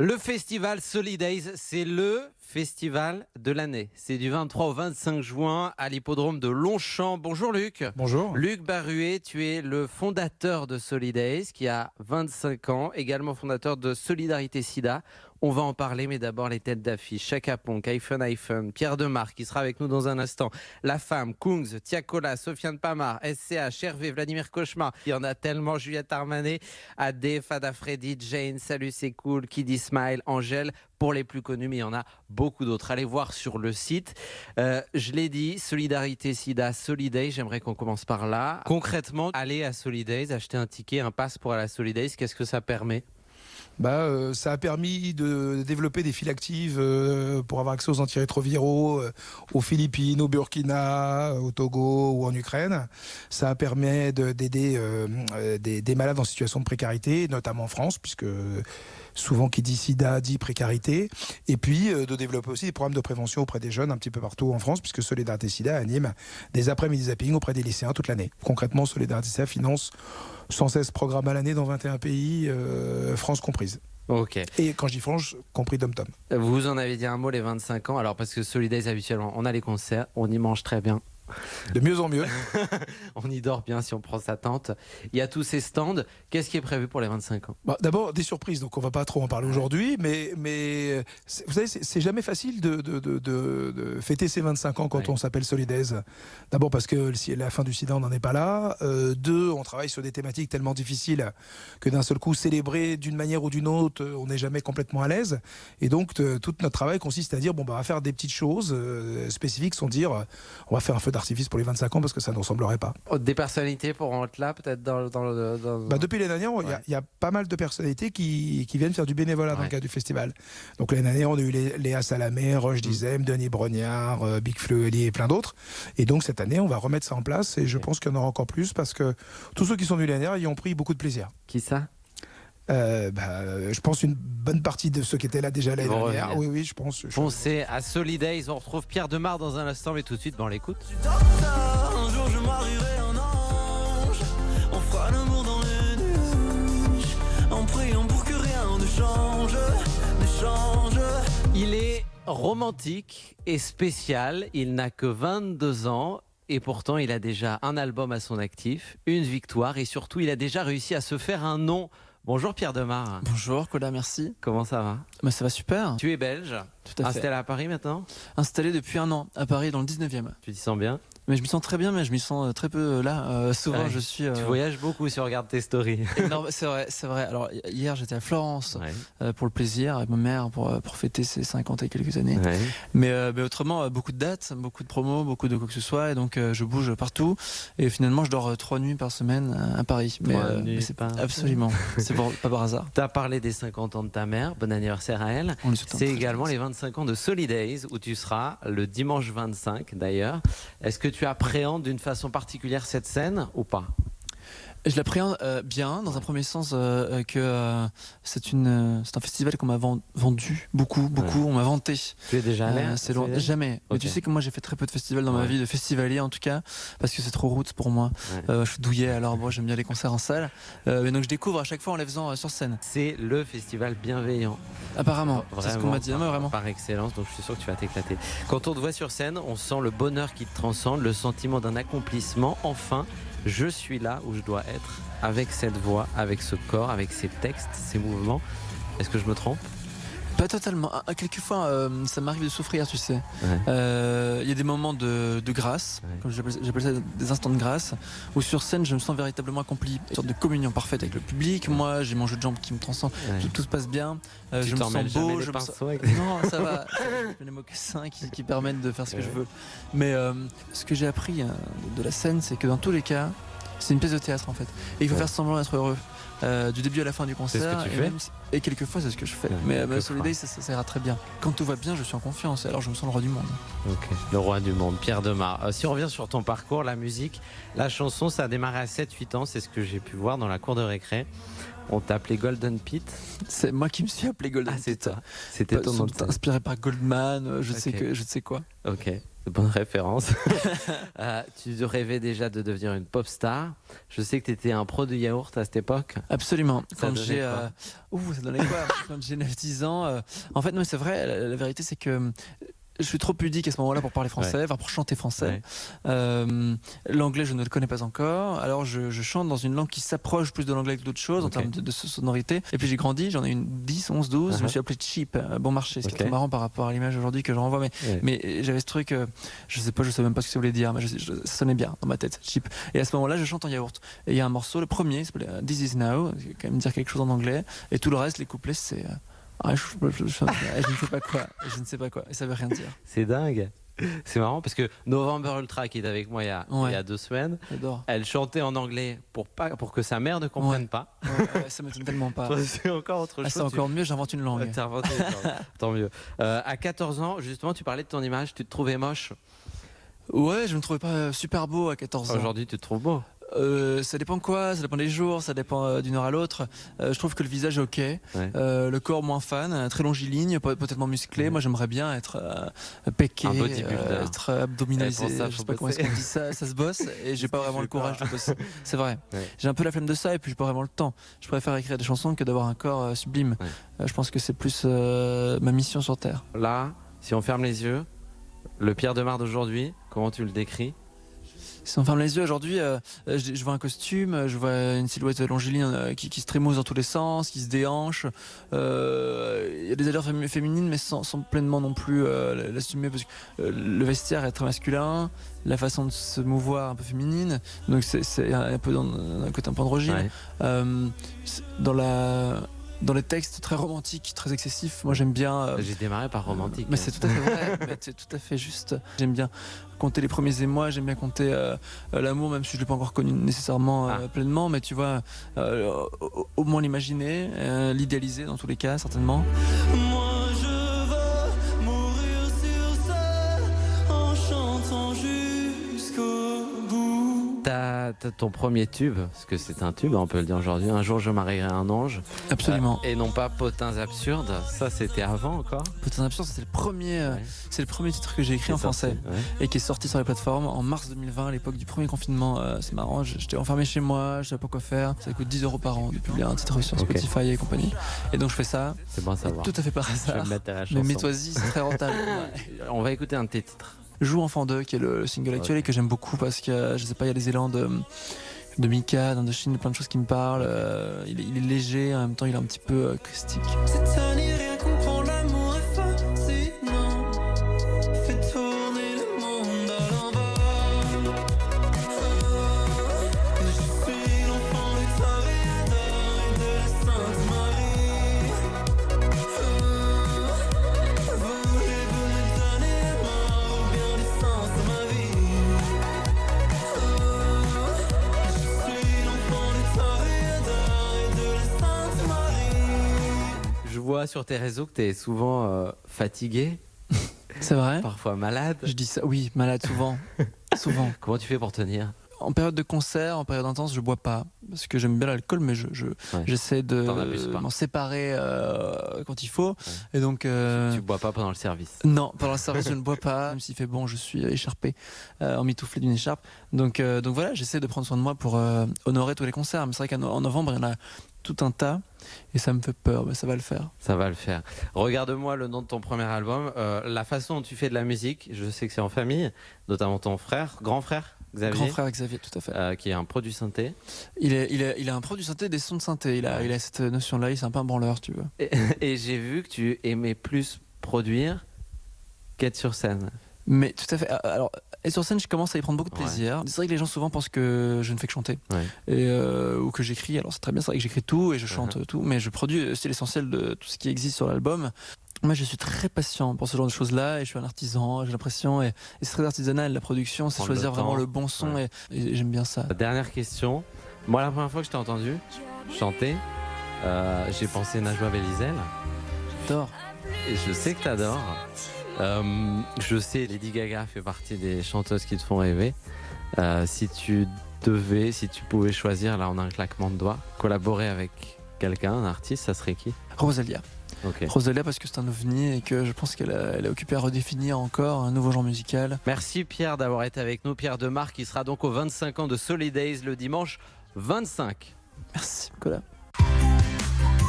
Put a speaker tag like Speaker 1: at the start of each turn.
Speaker 1: Le festival Solidays, c'est le festival de l'année. C'est du 23 au 25 juin à l'hippodrome de Longchamp. Bonjour Luc.
Speaker 2: Bonjour.
Speaker 1: Luc Barruet, tu es le fondateur de Solidays qui a 25 ans, également fondateur de Solidarité SIDA. On va en parler, mais d'abord les têtes d'affiche. Chaka Ponk, iPhone, Pierre Demar qui sera avec nous dans un instant. La Femme, Kungs, Tiakola, Sofiane Pamar, SCH, Hervé, Vladimir Cauchemar. Il y en a tellement, Juliette Armanet, Adé, Fada Freddy, Jane, Salut c'est cool, Kiddy Smile, Angèle, pour les plus connus, mais il y en a beaucoup d'autres. Allez voir sur le site. Je l'ai dit, Solidarité SIDA, Solidays, j'aimerais qu'on commence par là. Concrètement, aller à Solidays, acheter un ticket, un pass pour aller à Solidays, qu'est-ce que ça permet ?
Speaker 2: Ça a permis de développer des files actives pour avoir accès aux antirétroviraux aux Philippines, au Burkina, au Togo ou en Ukraine. Ça permet d'aider des malades en situation de précarité, notamment en France, puisque souvent qui dit sida dit précarité. Et puis de développer aussi des programmes de prévention auprès des jeunes un petit peu partout en France, puisque Solidarité SIDA anime des après-midi zapping auprès des lycéens toute l'année. Concrètement, Solidarité SIDA finance 116 programmes à l'année dans 21 pays, France comprise.
Speaker 1: Ok.
Speaker 2: Et quand je dis France, compris Dom-Tom.
Speaker 1: Vous en avez dit un mot, les 25 ans. Alors, parce que Solidays, habituellement, on a les concerts, on y mange très bien.
Speaker 2: De mieux en mieux.
Speaker 1: On y dort bien si on prend sa tente. Il y a tous ces stands. Qu'est-ce qui est prévu pour les 25 ans ?
Speaker 2: D'abord, des surprises, donc on ne va pas trop en parler aujourd'hui, mais vous savez, c'est jamais facile de fêter ses 25 ans quand on s'appelle Solidays. D'abord parce que la fin du sida, on n'en est pas là. Deux, on travaille sur des thématiques tellement difficiles que d'un seul coup, célébrer d'une manière ou d'une autre, on n'est jamais complètement à l'aise. Et donc, tout notre travail consiste à dire, on va faire des petites choses spécifiques, sans dire, on va faire un feu d'artifice pour les 25 ans parce que ça ne ressemblerait pas.
Speaker 1: Des personnalités pourront être là peut-être dans
Speaker 2: depuis l'année dernière, il y a pas mal de personnalités qui viennent faire du bénévolat dans le cadre du festival. Donc l'année dernière, on a eu Léa Salamé, Roche Dizem, Denis Brognard, Big Fleury et plein d'autres. Et donc cette année, on va remettre ça en place et je pense qu'il y en aura encore plus parce que tous ceux qui sont venus l'année dernière y ont pris beaucoup de plaisir.
Speaker 1: Qui ça ?
Speaker 2: Je pense une bonne partie de ceux qui étaient là déjà l'année dernière. Oui, je pense.
Speaker 1: Foncez à Solidays. On retrouve Pierre Demar dans un instant, mais tout de suite, on l'écoute.
Speaker 3: Un jour je marierai un ange, on fera l'amour dans les nuages, en priant pour que rien ne change.
Speaker 1: Il est romantique et spécial. Il n'a que 22 ans. Et pourtant, il a déjà un album à son actif, une victoire et surtout, il a déjà réussi à se faire un nom. Bonjour Pierre Demar.
Speaker 4: Bonjour Cola, merci.
Speaker 1: Comment ça va ?
Speaker 4: Ça va super.
Speaker 1: Tu es belge ?
Speaker 4: Tout à fait.
Speaker 1: Installé à Paris maintenant ?
Speaker 4: Installé depuis 1 an à Paris dans le 19e.
Speaker 1: Tu t'y sens bien ?
Speaker 4: Mais je m'y sens très bien, mais je m'y sens très peu là. Souvent, je suis.
Speaker 1: Tu voyages beaucoup si on regarde tes stories.
Speaker 4: Non, c'est vrai. Alors, hier, j'étais à Florence pour le plaisir, avec ma mère, pour fêter ses 50 et quelques années. Ouais. Mais autrement, beaucoup de dates, beaucoup de promos, beaucoup de quoi que ce soit. Et donc, je bouge partout. Et finalement, je dors 3 nuits par semaine à Paris. Mais c'est pas. Absolument. C'est pas par hasard.
Speaker 1: Tu as parlé des 50 ans de ta mère. Bon anniversaire à elle. C'est également les 25 ans de Solidays, où tu seras le dimanche 25 d'ailleurs. Est-ce que tu appréhendes d'une façon particulière cette scène ou pas ?
Speaker 4: Je l'appréhende bien, dans un premier sens que c'est un festival qu'on m'a vendu beaucoup. On m'a vanté.
Speaker 1: Tu es déjà allé ?
Speaker 4: C'est loin. Jamais. Okay. Mais tu sais que moi j'ai fait très peu de festivals dans ma vie, de festivalier en tout cas, parce que c'est trop route pour moi. Je suis douillet, alors moi j'aime bien les concerts en salle. Mais donc je découvre à chaque fois en les faisant sur scène.
Speaker 1: C'est le festival bienveillant.
Speaker 4: Apparemment, c'est ce qu'on m'a dit. Non, vraiment.
Speaker 1: Par excellence, donc je suis sûr que tu vas t'éclater. Quand on te voit sur scène, on sent le bonheur qui te transcende, le sentiment d'un accomplissement. Enfin, je suis là où je dois être, avec cette voix, avec ce corps, avec ces textes, ces mouvements. Est-ce que je me trompe ?
Speaker 4: Pas totalement. Quelquefois, ça m'arrive de souffrir, tu sais. Il y a des moments de grâce, comme j'appelle ça des instants de grâce, où sur scène, je me sens véritablement accompli. Une sorte de communion parfaite avec le public. Moi, j'ai mon jeu de jambes qui me transcende. Tout se passe bien. Je me sens beau. Non, ça va. J'ai les mocassins qui permettent de faire ce que je veux. Mais ce que j'ai appris de la scène, c'est que dans tous les cas, c'est une pièce de théâtre en fait. Et il faut faire semblant d'être heureux. Du début à la fin du concert.
Speaker 1: C'est ce que tu fais.
Speaker 4: Et quelquefois c'est ce que je fais. Mais Solidays ça ira très bien. Quand tout va bien, je suis en confiance. Alors je me sens le roi du monde.
Speaker 1: Ok. Le roi du monde, Pierre Demar. Si on revient sur ton parcours, la musique, la chanson, ça a démarré à 7-8 ans. C'est ce que j'ai pu voir dans la cour de récré. On t'a appelé Golden Pete.
Speaker 4: C'est moi qui me suis appelé Golden.
Speaker 1: Ah, c'est
Speaker 4: Pete.
Speaker 1: toi. C'était ton nom de scène.
Speaker 4: Inspiré par Goldman, je
Speaker 1: Ok.
Speaker 4: sais quoi.
Speaker 1: Ok, bonne référence. Tu rêvais déjà de devenir une pop star. Je sais que tu étais un pro de yaourt à cette époque.
Speaker 4: Absolument.
Speaker 1: Ça
Speaker 4: Quand
Speaker 1: donnait
Speaker 4: j'ai
Speaker 1: quoi
Speaker 4: ça donnait quoi Quand j'ai 9-10 ans, en fait non, c'est vrai, la vérité c'est que je suis trop pudique à ce moment-là pour parler français, enfin pour chanter français. L'anglais, je ne le connais pas encore. Alors je chante dans une langue qui s'approche plus de l'anglais que d'autres choses en termes de sonorité. Et puis j'ai grandi, j'en ai une 10, 11, 12. Je me suis appelé Cheap, bon marché. Ce qui est très marrant par rapport à l'image aujourd'hui que je renvoie. Mais j'avais ce truc, je sais même pas ce que ça voulait dire, mais ça sonnait bien dans ma tête, Cheap. Et à ce moment-là, je chante en yaourt. Et il y a un morceau, le premier, il s'appelait This Is Now, qui veut quand même dire quelque chose en anglais. Et tout le reste, les couplets, c'est... je ne sais pas quoi, et ça veut rien dire.
Speaker 1: C'est dingue. C'est marrant parce que November Ultra, qui est avec moi il y a 2 semaines,
Speaker 4: J'adore.
Speaker 1: elle chantait en anglais pour que sa mère ne comprenne pas.
Speaker 4: Ça m'étonne tellement pas.
Speaker 1: C'est encore autre chose.
Speaker 4: C'est encore mieux, j'invente une langue.
Speaker 1: T'as inventé une langue. Tant mieux. À 14 ans, justement, tu parlais de ton image, tu te trouvais moche.
Speaker 4: Ouais, je me trouvais pas super beau à 14 ans.
Speaker 1: Aujourd'hui, tu te trouves beau.
Speaker 4: Ça dépend quoi, ça dépend des jours, ça dépend d'une heure à l'autre. Je trouve que le visage est ok, le corps moins fan, très longiligne, peut-être moins musclé. Moi j'aimerais bien être péqué,
Speaker 1: un bodybuilder,
Speaker 4: être abdominalisé.
Speaker 1: Ça,
Speaker 4: je sais pas comment est-ce qu'on dit ça, ça se bosse et j'ai pas vraiment le courage de bosser. C'est vrai. J'ai un peu la flemme de ça et puis j'ai pas vraiment le temps. Je préfère écrire des chansons que d'avoir un corps sublime. Je pense que c'est plus ma mission sur Terre.
Speaker 1: Là, si on ferme les yeux, le Pierre Demar d'aujourd'hui, comment tu le décris?
Speaker 4: Si on ferme les yeux aujourd'hui, je vois un costume, je vois une silhouette longiligne qui se trémousse dans tous les sens, qui se déhanche. Il y a des allures féminines, mais sans pleinement non plus l'assumer, parce que le vestiaire est très masculin, la façon de se mouvoir un peu féminine, donc c'est un peu dans un côté un peu androgyne. Dans les textes très romantiques, très excessifs, moi j'aime bien...
Speaker 1: J'ai démarré par romantique.
Speaker 4: Mais c'est tout à fait vrai, mais c'est tout à fait juste. J'aime bien compter les premiers émois, j'aime bien compter l'amour, même si je ne l'ai pas encore connu nécessairement pleinement, mais tu vois, au moins l'imaginer, l'idéaliser dans tous les cas, certainement.
Speaker 3: Moi je veux mourir sur ça en chantant jusqu'au bout.
Speaker 1: T'as ton premier tube, parce que c'est un tube, on peut le dire aujourd'hui. Un jour je marierai un ange.
Speaker 4: Absolument.
Speaker 1: Et non pas Potins absurdes. Ça c'était avant encore.
Speaker 4: Potins absurdes, c'était c'est le premier titre que j'ai écrit en français et qui est sorti sur les plateformes en mars 2020, à l'époque du premier confinement. C'est marrant, j'étais enfermé chez moi, je savais pas quoi faire. Ça coûte 10 € par an de publier un titre sur Spotify et compagnie. Et donc je fais ça.
Speaker 1: C'est bon à savoir.
Speaker 4: Tout à fait par hasard.
Speaker 1: Je vais me mettre à la chanson.
Speaker 4: Mais mets-toi-y, c'est très rentable.
Speaker 1: On va écouter un de tes titres.
Speaker 4: Joue Enfant 2, qui est le single actuel et que j'aime beaucoup parce que je sais pas, il y a des élans de Mika, d'Indochine, plein de choses qui me parlent. Il est léger, en même temps il est un petit peu acoustique.
Speaker 3: C'est à n'y rien comprendre, l'amour est fascinant. Fait tourner le monde à l'envers. Je suis l'enfant du Toréador et de la Sainte Marie. Voulez-vous me donner la mort ou bien du sens de ma vie? Je suis l'enfant du Toréador et de la Sainte Marie.
Speaker 1: Je vois sur tes réseaux que tu es souvent fatigué,
Speaker 4: C'est vrai?
Speaker 1: parfois malade.
Speaker 4: Je dis ça, oui, malade souvent. Souvent.
Speaker 1: Comment tu fais pour tenir?
Speaker 4: En période de concert, en période intense, je bois pas parce que j'aime bien l'alcool, mais j'essaie
Speaker 1: T'en abuses
Speaker 4: de
Speaker 1: pas.
Speaker 4: m'en séparer quand il faut. Et donc
Speaker 1: Tu bois pas pendant le service.
Speaker 4: non, pendant le service, je ne bois pas. Même s'il fait bon, je suis écharpé, emmitouflé d'une écharpe. Donc voilà, j'essaie de prendre soin de moi pour honorer tous les concerts. Mais c'est vrai qu'en novembre, il y en a tout un tas et ça me fait peur, mais ça va le faire.
Speaker 1: Ça va le faire. Regarde-moi le nom de ton premier album. La façon dont tu fais de la musique, je sais que c'est en famille, notamment ton frère, grand frère Xavier.
Speaker 4: Grand frère Xavier, tout à fait.
Speaker 1: Qui est un produit synthé.
Speaker 4: Il a un pro du synthé, des sons de synthé. Il a cette notion-là, il est un peu un branleur, tu veux.
Speaker 1: Et j'ai vu que tu aimais plus produire qu'être sur scène.
Speaker 4: Mais tout à fait. Alors, et sur scène, je commence à y prendre beaucoup de plaisir. C'est vrai que les gens souvent pensent que je ne fais que chanter ou que j'écris. Alors c'est très bien, c'est vrai que j'écris tout et je chante tout, mais je produis aussi l'essentiel de tout ce qui existe sur l'album. Moi, je suis très patient pour ce genre de choses-là et je suis un artisan, j'ai l'impression, et c'est très artisanal la production, c'est choisir vraiment le bon son et j'aime bien ça.
Speaker 1: Dernière question. Moi, la première fois que je t'ai entendu chanter, j'ai pensé Najwa Belizel.
Speaker 4: J'adore.
Speaker 1: Et je sais que t'adores. Je sais, Lady Gaga fait partie des chanteuses qui te font rêver. Si tu pouvais choisir, là, en un claquement de doigts, collaborer avec quelqu'un, un artiste, ça serait qui?
Speaker 4: Rosalia.
Speaker 1: Ok.
Speaker 4: Rosalia parce que c'est un ovni et que je pense qu'elle a occupé à redéfinir encore un nouveau genre musical.
Speaker 1: Merci Pierre d'avoir été avec nous. Pierre Demar qui sera donc aux 25 ans de Solidays le dimanche 25.
Speaker 4: Merci Nicolas.